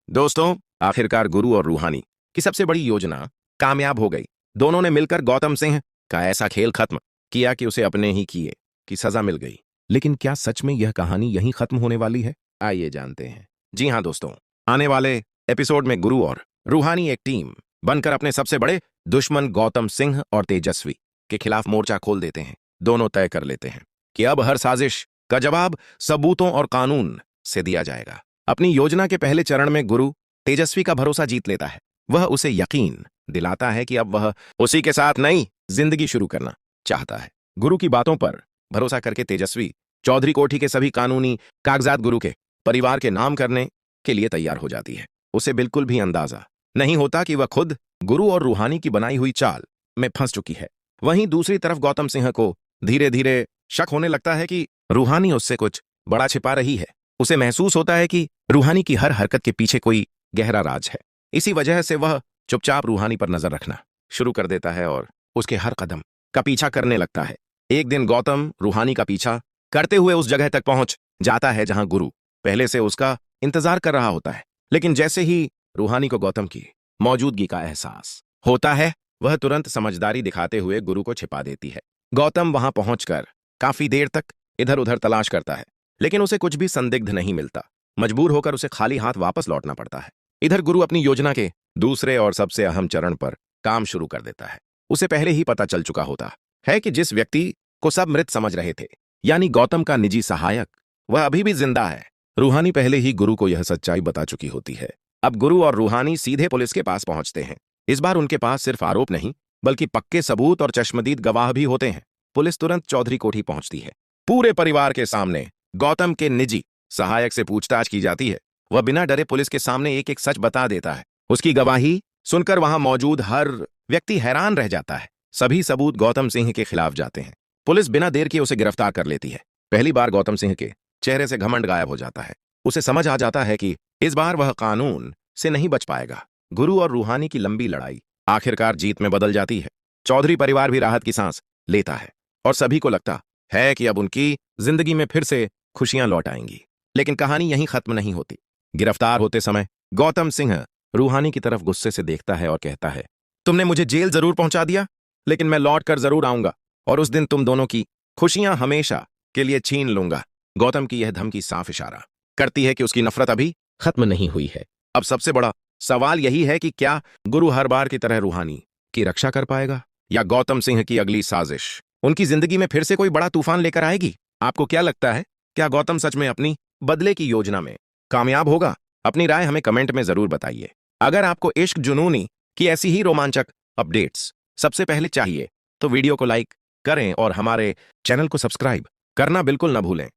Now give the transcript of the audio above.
दोस्तों, आखिरकार गुरु और रूहानी की सबसे बड़ी योजना कामयाब हो गई। दोनों ने मिलकर गौतम सिंह का ऐसा खेल खत्म किया कि उसे अपने ही किए की सजा मिल गई। लेकिन क्या सच में यह कहानी यहीं खत्म होने वाली है? आइए जानते हैं। जी हाँ दोस्तों, आने वाले एपिसोड में गुरु और रूहानी एक टीम बनकर अपने सबसे बड़े दुश्मन गौतम सिंह और तेजस्वी के खिलाफ मोर्चा खोल देते हैं। दोनों तय कर लेते हैं कि अब हर साजिश का जवाब सबूतों और कानून से दिया जाएगा। अपनी योजना के पहले चरण में गुरु तेजस्वी का भरोसा जीत लेता है। वह उसे यकीन दिलाता है कि अब वह उसी के साथ नई जिंदगी शुरू करना चाहता है। गुरु की बातों पर भरोसा करके तेजस्वी चौधरी कोठी के सभी कानूनी कागजात गुरु के परिवार के नाम करने के लिए तैयार हो जाती है। उसे बिल्कुल भी अंदाजा नहीं होता कि वह खुद गुरु और रूहानी की बनाई हुई चाल में फंस चुकी है। वहीं दूसरी तरफ गौतम सिंह को धीरे धीरे शक होने लगता है कि रूहानी उससे कुछ बड़ा छिपा रही है। उसे महसूस होता है कि रूहानी की हर हरकत के पीछे कोई गहरा राज है। इसी वजह से वह चुपचाप रूहानी पर नजर रखना शुरू कर देता है और उसके हर कदम का पीछा करने लगता है। एक दिन गौतम रूहानी का पीछा करते हुए उस जगह तक पहुंच जाता है जहां गुरु पहले से उसका इंतजार कर रहा होता है। लेकिन जैसे ही रूहानी को गौतम की मौजूदगी का एहसास होता है, वह तुरंत समझदारी दिखाते हुए गुरु को छिपा देती है। गौतम वहां पहुंचकर काफी देर तक इधर उधर तलाश करता है, लेकिन उसे कुछ भी संदिग्ध नहीं मिलता। मजबूर होकर उसे खाली हाथ वापस लौटना पड़ता है। इधर गुरु अपनी योजना के दूसरे और सबसे अहम चरण पर काम शुरू कर देता है। उसे पहले ही पता चल चुका होता है कि जिस व्यक्ति को सब मृत समझ रहे थे, यानी गौतम का निजी सहायक, वह अभी भी जिंदा है। रूहानी पहले ही गुरु को यह सच्चाई बता चुकी होती है। अब गुरु और रूहानी सीधे पुलिस के पास पहुंचते हैं। इस बार उनके पास सिर्फ आरोप नहीं, बल्कि पक्के सबूत और चश्मदीद गवाह भी होते हैं। पुलिस तुरंत चौधरी कोठी पहुंचती है। पूरे परिवार के सामने गौतम के निजी सहायक से पूछताछ की जाती है। वह बिना डरे पुलिस के सामने एक एक सच बता देता है। उसकी गवाही सुनकर वहां मौजूद हर व्यक्ति हैरान रह जाता है। सभी सबूत गौतम सिंह के खिलाफ जाते हैं। पुलिस बिना देर किए उसे गिरफ्तार कर लेती है। पहली बार गौतम सिंह के चेहरे से घमंड गायब हो जाता है। उसे समझ आ जाता है कि इस बार वह कानून से नहीं बच पाएगा। गुरु और रूहानी की लंबी लड़ाई आखिरकार जीत में बदल जाती है। चौधरी परिवार भी राहत की सांस लेता है और सभी को लगता है कि अब उनकी जिंदगी में फिर से खुशियां लौट आएंगी। लेकिन कहानी यहीं खत्म नहीं होती। गिरफ्तार होते समय गौतम सिंह रूहानी की तरफ गुस्से से देखता है और कहता है, तुमने मुझे जेल जरूर पहुंचा दिया, लेकिन मैं लौट कर जरूर आऊंगा और उस दिन तुम दोनों की खुशियां हमेशा के लिए छीन लूंगा। गौतम की यह धमकी साफ इशारा करती है कि उसकी नफरत अभी खत्म नहीं हुई है। अब सबसे बड़ा सवाल यही है कि क्या गुरु हर बार की तरह रूहानी की रक्षा कर पाएगा, या गौतम सिंह की अगली साजिश उनकी जिंदगी में फिर से कोई बड़ा तूफान लेकर आएगी? आपको क्या लगता है? क्या गौतम सच में अपनी बदले की योजना में कामयाब होगा? अपनी राय हमें कमेंट में जरूर बताइए। अगर आपको इश्क जुनूनी की ऐसी ही रोमांचक अपडेट्स सबसे पहले चाहिए, तो वीडियो को लाइक करें और हमारे चैनल को सब्सक्राइब करना बिल्कुल न भूलें।